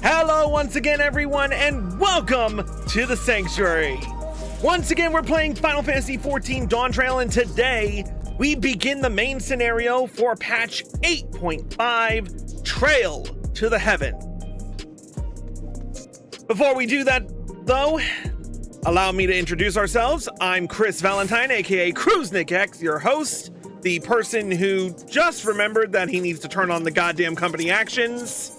Hello once again, everyone, and welcome to the Sanctuary. Once again, we're playing Final Fantasy XIV Dawntrail, and today we begin the main scenario for patch 8.5, Trail to the Heaven. Before we do that, though, allow me to introduce ourselves. I'm Chris Valentine, aka Cruisnik X, your host, the person who just remembered that he needs to turn on the goddamn company actions.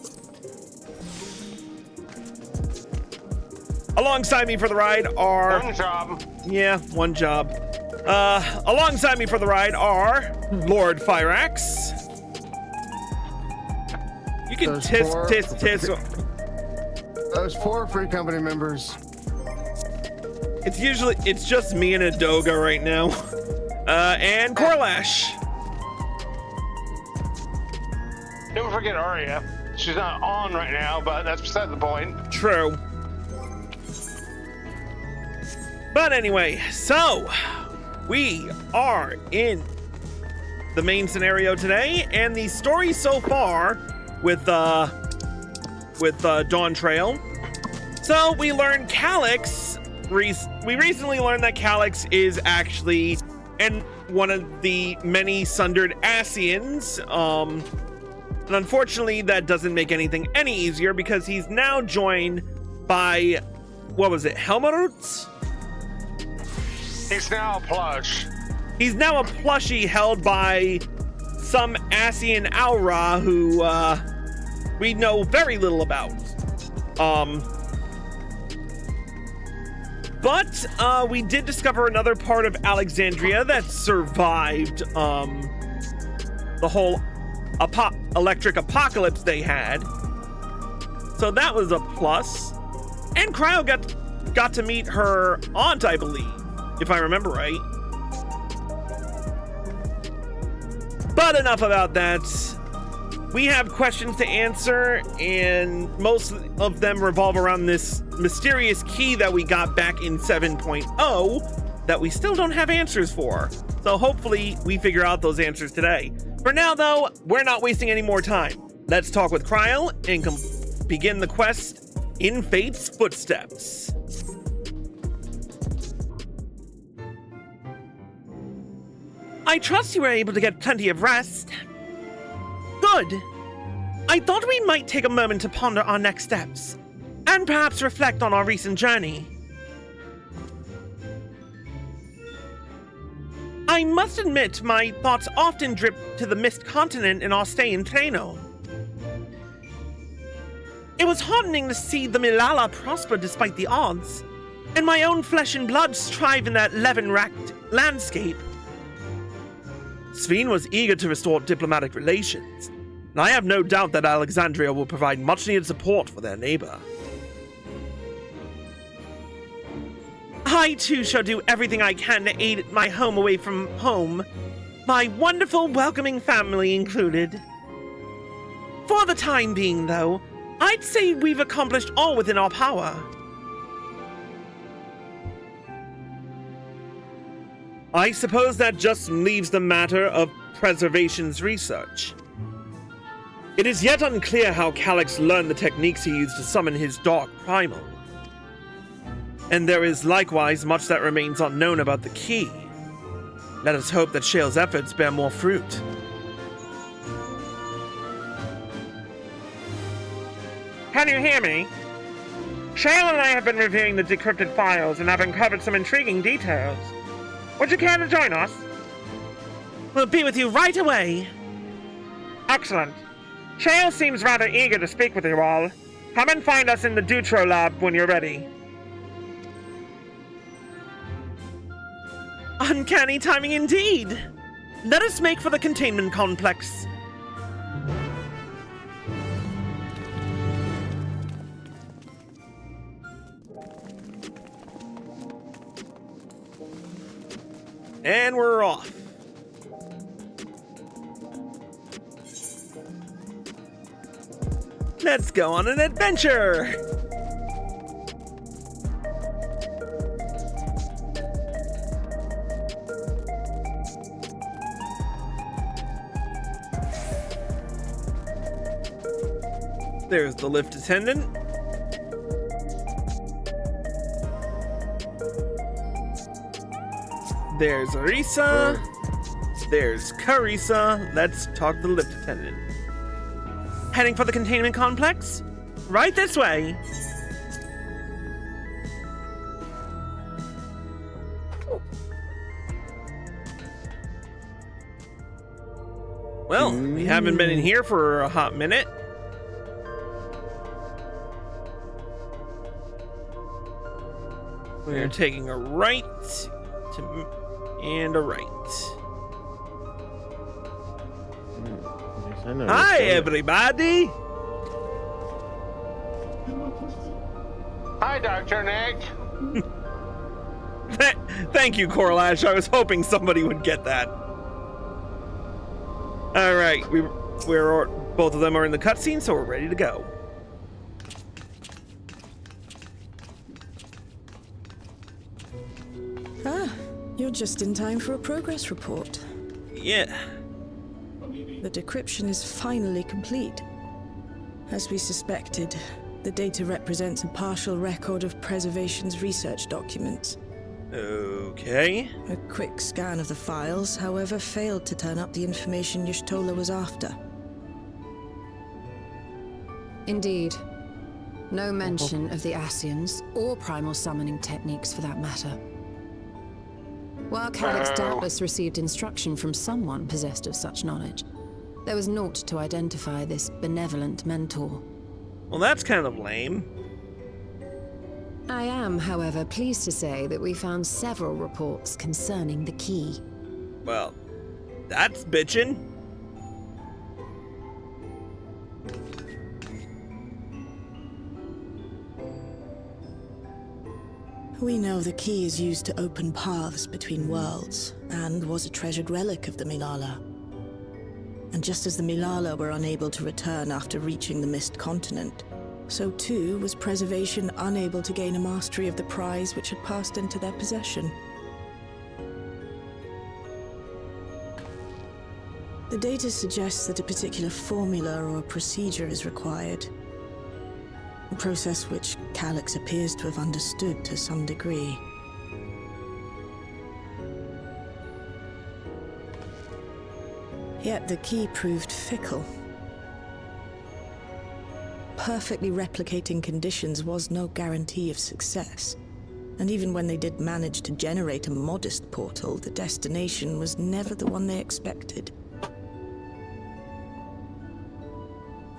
Alongside me for the ride are... One job. Yeah, one job. Alongside me for the ride are Lord Fyrax. You can tisk. Those 4 free company members. It's just me and Adoga right now. And Korlash. Don't forget Arya. She's not on right now, but that's beside the point. True. But anyway, so we are in the main scenario today, and the story so far with Dawntrail. So we learned Calyx. We recently learned that Calyx is actually one of the many sundered Ascians. And unfortunately, that doesn't make anything any easier because he's now joined by, what was it, Helmerut? He's now a plush. He's now a plushie held by some Ascian Aura who we know very little about. But we did discover another part of Alexandria that survived the whole electric apocalypse they had. So that was a plus. And Krile got to meet her aunt, I believe, if I remember right. But enough about that. We have questions to answer, and most of them revolve around this mysterious key that we got back in 7.0 that we still don't have answers for. So hopefully we figure out those answers today. For now, though, we're not wasting any more time. Let's talk with Krile and begin the quest in Fate's footsteps. I trust you were able to get plenty of rest. Good. I thought we might take a moment to ponder our next steps, and perhaps reflect on our recent journey. I must admit, my thoughts often drift to the Mist Continent in our stay in Treno. It was heartening to see the Milala prosper despite the odds, and my own flesh and blood strive in that levin-racked landscape. Sveen was eager to restore diplomatic relations, and I have no doubt that Alexandria will provide much-needed support for their neighbor. I, too, shall do everything I can to aid my home away from home, my wonderful, welcoming family included. For the time being, though, I'd say we've accomplished all within our power. I suppose that just leaves the matter of preservation's research. It is yet unclear how Calyx learned the techniques he used to summon his dark primal. And there is likewise much that remains unknown about the key. Let us hope that Shale's efforts bear more fruit. Can you hear me? Shale and I have been reviewing the decrypted files and have uncovered some intriguing details. Would you care to join us? We'll be with you right away. Excellent. Shale seems rather eager to speak with you all. Come and find us in the Dawntrail lab when you're ready. Uncanny timing indeed. Let us make for the containment complex. And we're off. Let's go on an adventure! There's the lift attendant. There's Arisa. There's Carissa. Let's talk to the lift attendant. Heading for the containment complex? Right this way. Well, we haven't been in here for a hot minute. We're taking a right and a right. Hi, everybody. Hi, Dr. Nick. Thank you, Corlash. I was hoping somebody would get that. All right, we're both of them are in the cutscene, so we're ready to go. Ah, you're just in time for a progress report. Yeah. The decryption is finally complete. As we suspected, the data represents a partial record of Preservation's research documents. Okay. A quick scan of the files, however, failed to turn up the information Y'shtola was after. Indeed. No mention of the Ascians, or primal summoning techniques for that matter. While Calix doubtless received instruction from someone possessed of such knowledge, there was naught to identify this benevolent mentor. Well, that's kind of lame. I am, however, pleased to say that we found several reports concerning the key. Well, that's bitchin'. We know the key is used to open paths between worlds, and was a treasured relic of the Milala. And just as the Milala were unable to return after reaching the Mist Continent, so too was Preservation unable to gain a mastery of the prize which had passed into their possession. The data suggests that a particular formula or procedure is required. A process which Calix appears to have understood to some degree. Yet the key proved fickle. Perfectly replicating conditions was no guarantee of success. And even when they did manage to generate a modest portal, the destination was never the one they expected.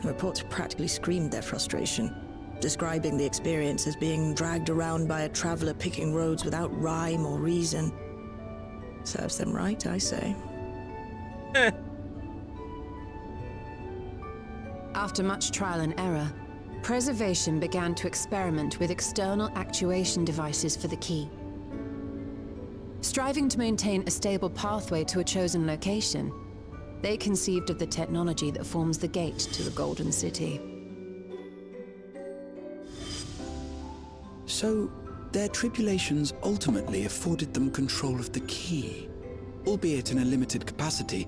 Reports practically screamed their frustration, describing the experience as being dragged around by a traveler picking roads without rhyme or reason. Serves them right, I say. After much trial and error, Preservation began to experiment with external actuation devices for the key. Striving to maintain a stable pathway to a chosen location, they conceived of the technology that forms the gate to the Golden City. So, their tribulations ultimately afforded them control of the key, albeit in a limited capacity.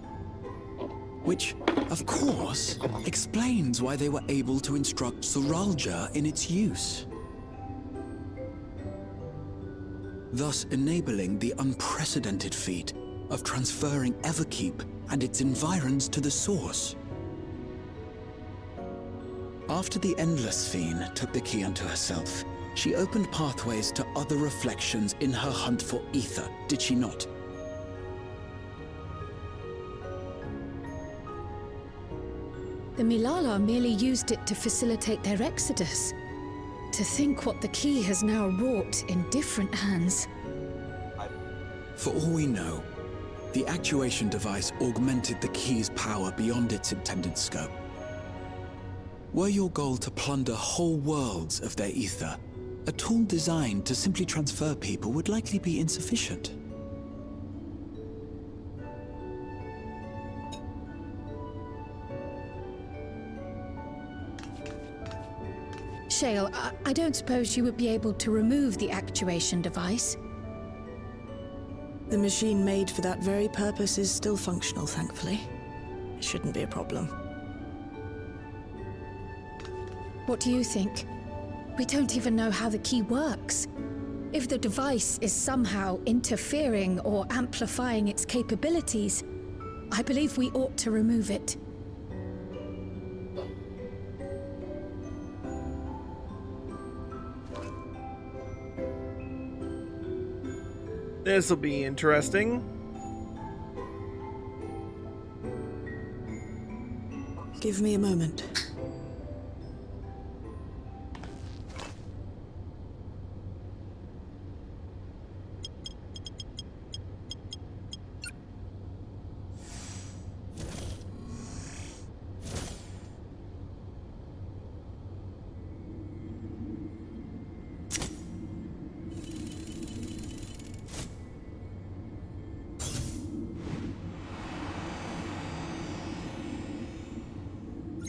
Which, of course, explains why they were able to instruct Zoralja in its use. Thus enabling the unprecedented feat of transferring Everkeep and its environs to the source. After the Endless Fiend took the key unto herself, she opened pathways to other reflections in her hunt for ether, did she not? The Milala merely used it to facilitate their exodus. To think what the key has now wrought in different hands. For all we know, the actuation device augmented the key's power beyond its intended scope. Were your goal to plunder whole worlds of their ether, a tool designed to simply transfer people would likely be insufficient. Shale, I don't suppose you would be able to remove the actuation device? The machine made for that very purpose is still functional, thankfully. It shouldn't be a problem. What do you think? We don't even know how the key works. If the device is somehow interfering or amplifying its capabilities, I believe we ought to remove it. This'll be interesting. Give me a moment.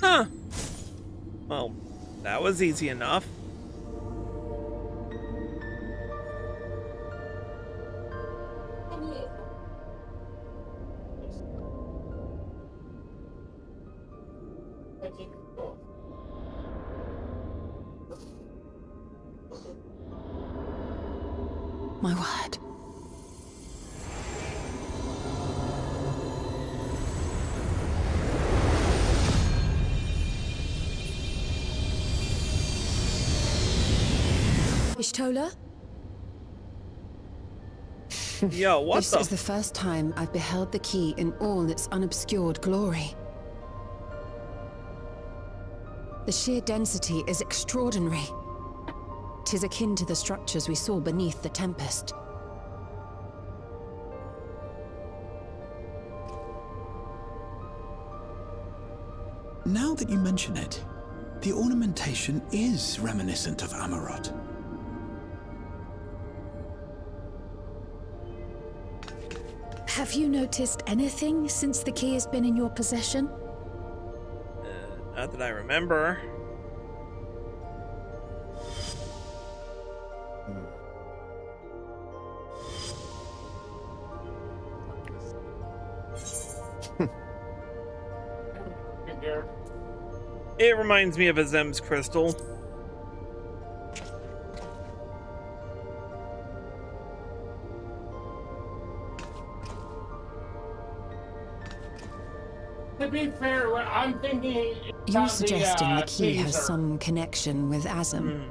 Huh. Well, that was easy enough. My word. Ishtola? Yo, what This the? is the first time I've beheld the key in all its unobscured glory. The sheer density is extraordinary. 'Tis akin to the structures we saw beneath the Tempest. Now that you mention it, the ornamentation is reminiscent of Amarot. Have you noticed anything since the key has been in your possession? Not that I remember. It reminds me of a Zem's crystal. To be fair, what I'm thinking. You're suggesting the key has teaser. some connection with Azam.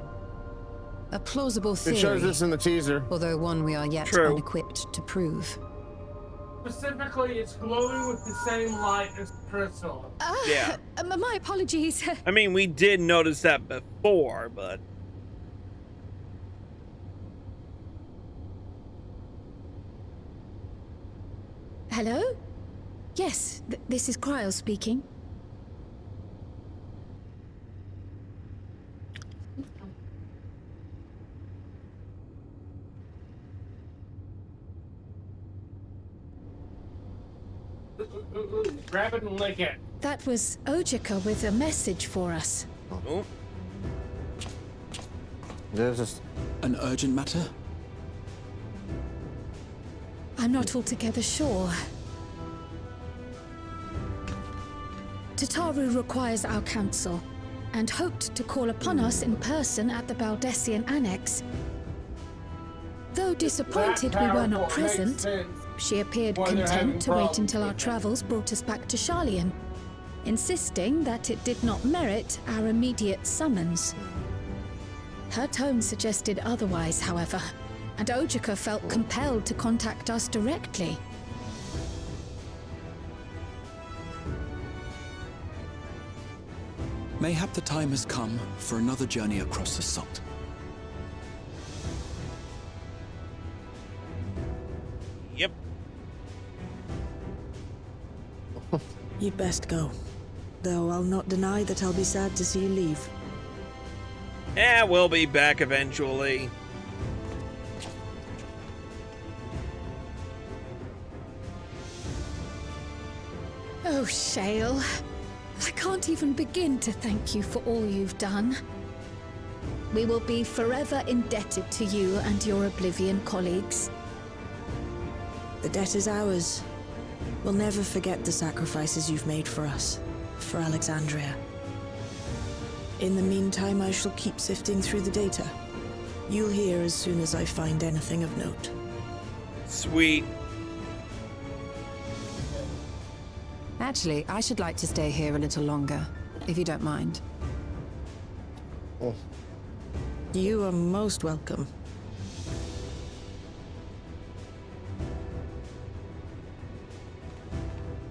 A plausible It theory, shows this in the teaser. although one we are yet True. unequipped to prove. Specifically, it's glowing with the same light as crystal. Yeah. My apologies. I mean, we did notice that before, but... Hello? Yes, this is Krile speaking. Grab it and lick it. That was Ojika with a message for us. Oh, There's just An urgent matter? I'm not altogether sure. Tataru requires our counsel, and hoped to call upon us in person at the Baldessian Annex. Though disappointed we were not present, she appeared Why they're having content to wait problems until our with that. travels brought us back to Sharlayan, insisting that it did not merit our immediate summons. Her tone suggested otherwise, however, and Ojika felt compelled to contact us directly. Mayhap the time has come for another journey across the salt. yep. You'd best go. Though I'll not deny that I'll be sad to see you leave. Yeah, we'll be back eventually. Oh, Shale. I can't even begin to thank you for all you've done. We will be forever indebted to you and your Oblivion colleagues. The debt is ours. We'll never forget the sacrifices you've made for us, for Alexandria. In the meantime, I shall keep sifting through the data. You'll hear as soon as I find anything of note. Sweet. Actually, I should like to stay here a little longer, if you don't mind. You are most welcome.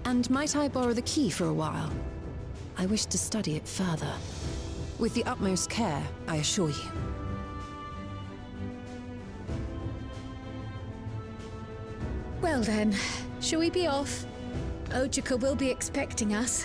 And might I borrow the key for a while? I wish to study it further. With the utmost care, I assure you. Well then, shall we be off? Ojuka will be expecting us.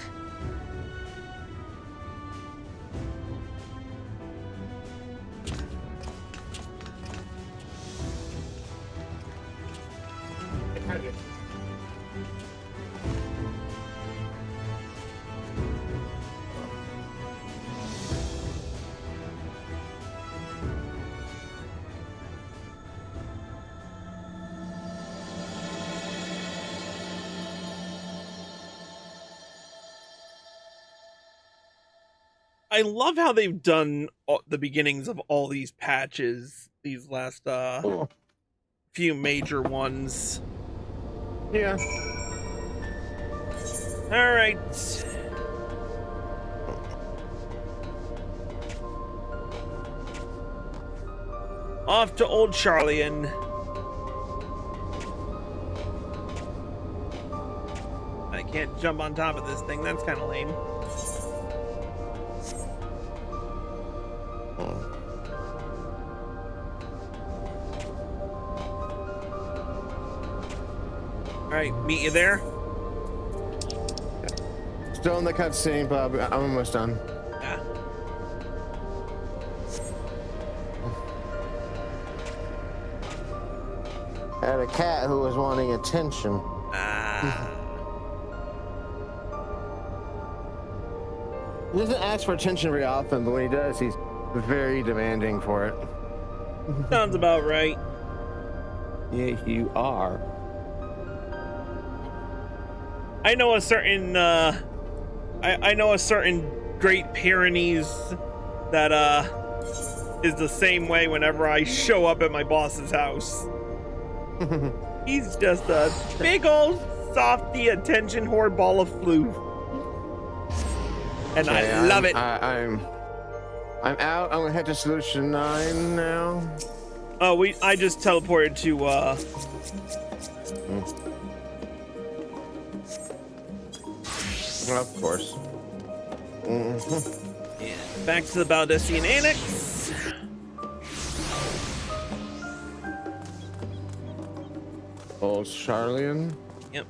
I love how they've done the beginnings of all these patches, these last few major ones. Yeah. All right. Off to old Charlian. I can't jump on top of this thing. That's kind of lame. All right, meet you there. Still in the cutscene, Bob. I'm almost done. Yeah. I had a cat who was wanting attention. He doesn't ask for attention very often, but when he does, he's very demanding for it. Sounds about right. Yeah, you are. I know a certain I know a certain Great Pyrenees that is the same way whenever I show up at my boss's house. He's just a big old softy attention whore ball of floof. And Okay, I love it. I'm out. I'm gonna head to Solution 9 now. Oh, I just teleported to Of course. Yeah, back to the Baldessian Annex. Old Charlian. Yep.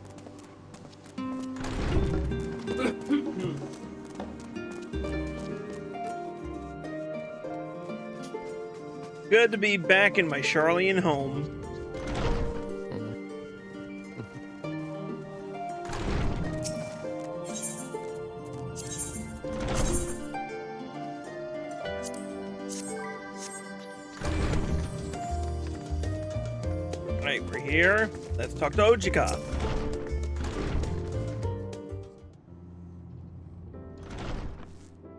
Good to be back in my Charlian home. Right, we're here. Let's talk to Ojuka.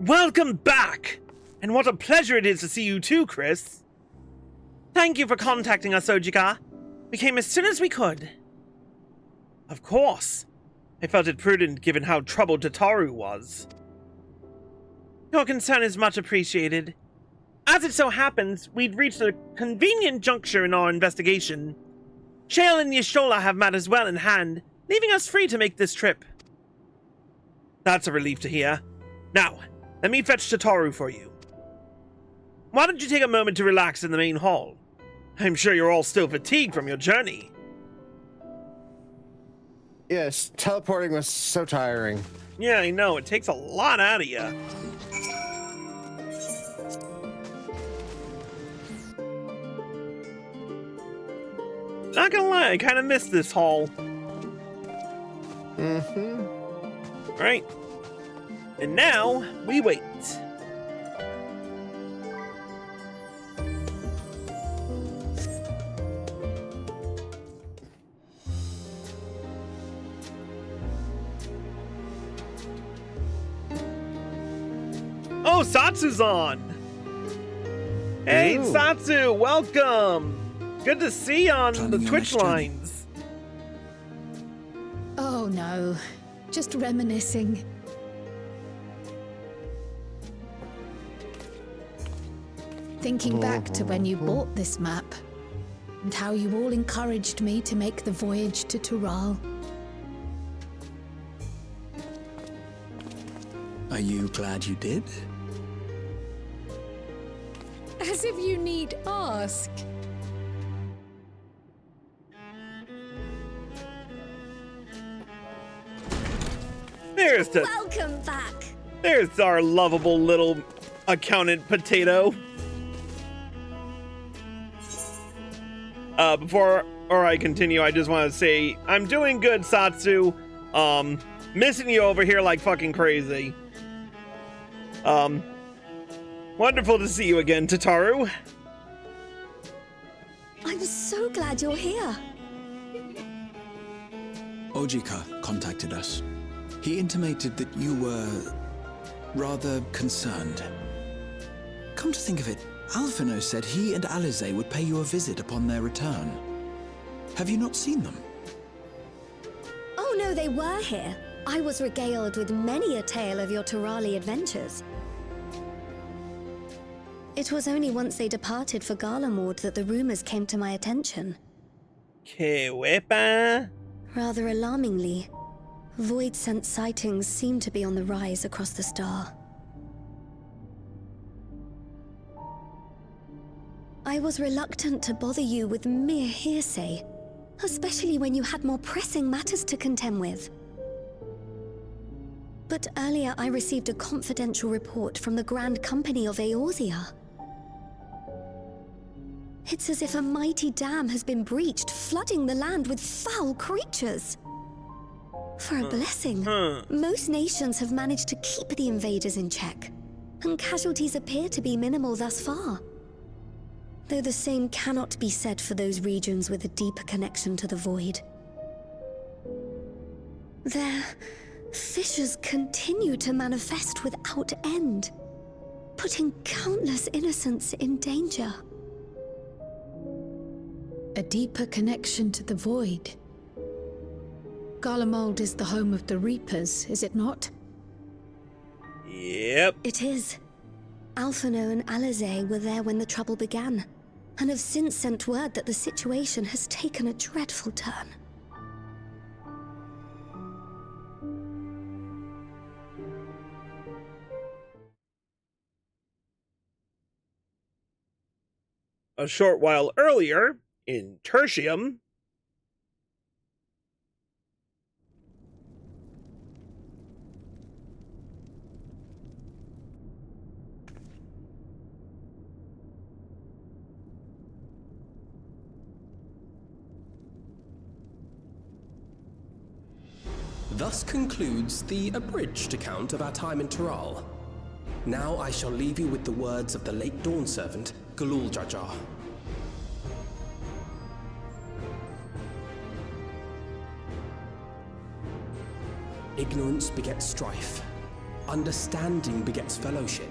Welcome back! And what a pleasure it is to see you too, Chris. Thank you for contacting us, Ojuka. We came as soon as we could. Of course. I felt it prudent given how troubled Tataru was. Your concern is much appreciated. As it so happens, we'd reached a convenient juncture in our investigation. Shale and Yashola have matters well in hand, leaving us free to make this trip. That's a relief to hear. Now, let me fetch Tataru for you. Why don't you take a moment to relax in the main hall? I'm sure you're all still fatigued from your journey. Yes, teleporting was so tiring. Yeah, I know. It takes a lot out of you. Not gonna lie, I kind of missed this hall. Right. And now, we wait. Oh, Satsu's on. Hey, Ooh. Satsu, welcome. Good to see you on Planning the your Twitch next journey? lines. Oh no, just reminiscing. Thinking back to when you bought this map, and how you all encouraged me to make the voyage to Tural. Are you glad you did? As if you need ask. Welcome back. There's our lovable little accountant potato. Before I continue, I just want to say I'm doing good, Satsu. Missing you over here like fucking crazy. Wonderful to see you again, Tataru. I'm so glad you're here. Ojika contacted us. He intimated that you were rather concerned. Come to think of it, Alphino said he and Alize would pay you a visit upon their return. Have you not seen them? Oh no, they were here. I was regaled with many a tale of your Turali adventures. It was only once they departed for Garlemord that the rumors came to my attention. Que wepa. Rather alarmingly, void-sent sightings seem to be on the rise across the star. I was reluctant to bother you with mere hearsay, especially when you had more pressing matters to contend with. But earlier I received a confidential report from the Grand Company of Eorzea. It's as if a mighty dam has been breached, flooding the land with foul creatures. For a blessing, most nations have managed to keep the invaders in check, and casualties appear to be minimal thus far. Though the same cannot be said for those regions with a deeper connection to the void. Their fissures continue to manifest without end, putting countless innocents in danger. A deeper connection to the void. Garlemald is the home of the Reapers, is it not? Yep. It is. Alphino and Alize were there when the trouble began, and have since sent word that the situation has taken a dreadful turn. A short while earlier, in Tertium, Thus concludes the abridged account of our time in Tural. Now I shall leave you with the words of the late Dawn servant, Galul Jajar. Ignorance begets strife. Understanding begets fellowship.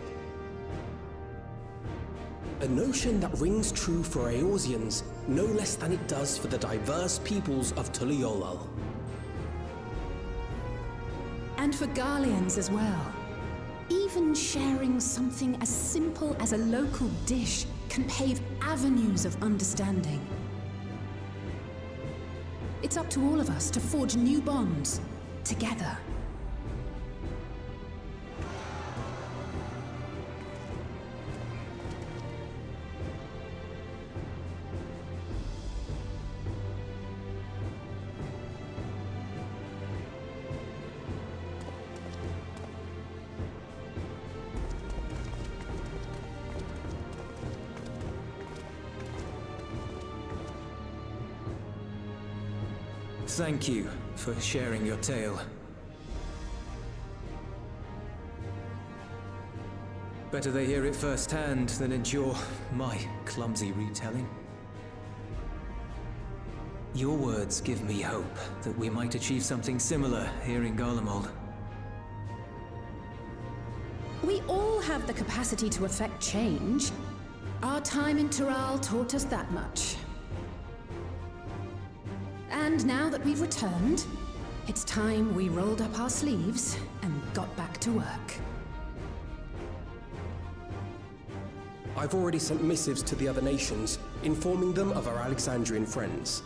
A notion that rings true for Eorzeans no less than it does for the diverse peoples of Tuliolal. And for Garleans as well. Even sharing something as simple as a local dish can pave avenues of understanding. It's up to all of us to forge new bonds, together. Thank you for sharing your tale. Better they hear it firsthand than endure my clumsy retelling. Your words give me hope that we might achieve something similar here in Garlemald. we all have the capacity to affect change. Our time in Tural taught us that much. And now that we've returned, it's time we rolled up our sleeves and got back to work. I've already sent missives to the other nations, informing them of our Alexandrian friends.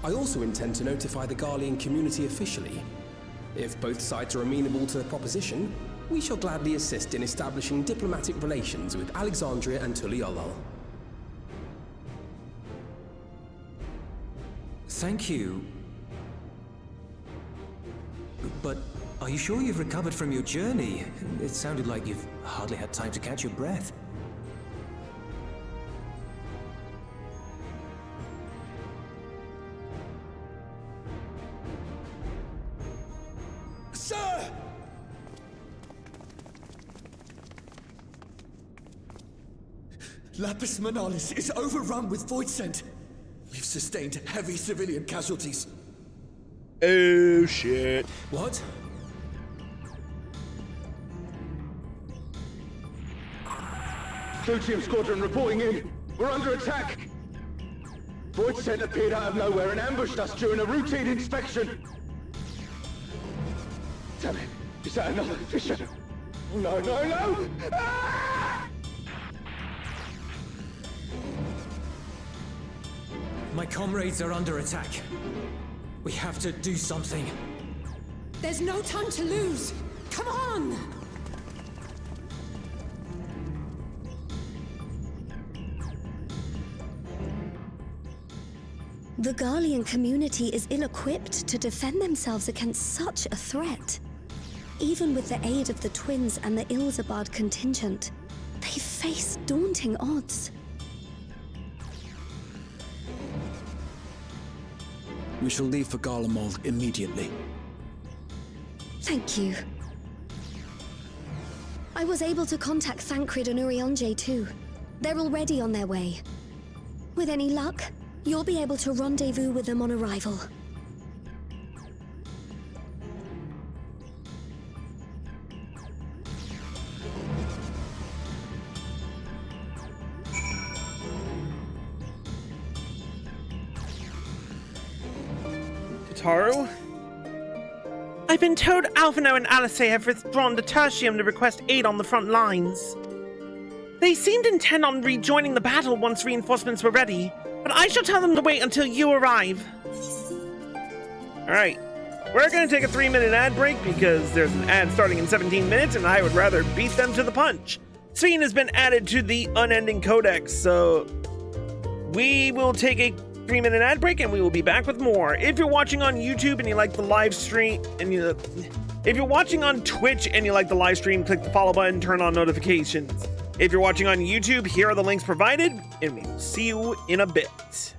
I also intend to notify the Garlean community officially. If both sides are amenable to the proposition, we shall gladly assist in establishing diplomatic relations with Alexandria and Tuliolol. Thank you. But are you sure you've recovered from your journey? It sounded like you've hardly had time to catch your breath. Sir! Lapis Manalis is overrun with void scent. We've sustained heavy civilian casualties. Oh shit. What? Clutium Squadron reporting in. We're under attack. Void scent appeared out of nowhere and ambushed us during a routine inspection. Damn it. Is that another fisher? No, no, no! Ah! My comrades are under attack. We have to do something. There's no time to lose! Come on! The Garlean community is ill-equipped to defend themselves against such a threat. Even with the aid of the twins and the Ilzabard contingent, they face daunting odds. We shall leave for Garlemald immediately. Thank you. I was able to contact Thancred and Urianger too. They're already on their way. With any luck, you'll be able to rendezvous with them on arrival. Taru? I've been told Alphino and Alisei have withdrawn to Tertium to request aid on the front lines. They seemed intent on rejoining the battle once reinforcements were ready, but I shall tell them to wait until you arrive. Alright, we're gonna take a 3-minute ad break because there's an ad starting in 17 minutes and I would rather beat them to the punch. Sphene has been added to the Unending Codex, so we will take a 3-minute ad break and we will be back with more. If you're watching on YouTube and you like the live stream, and if you're watching on Twitch and you like the live stream, click the follow button, turn on notifications. If you're watching on YouTube, here are the links provided, and we will see you in a bit.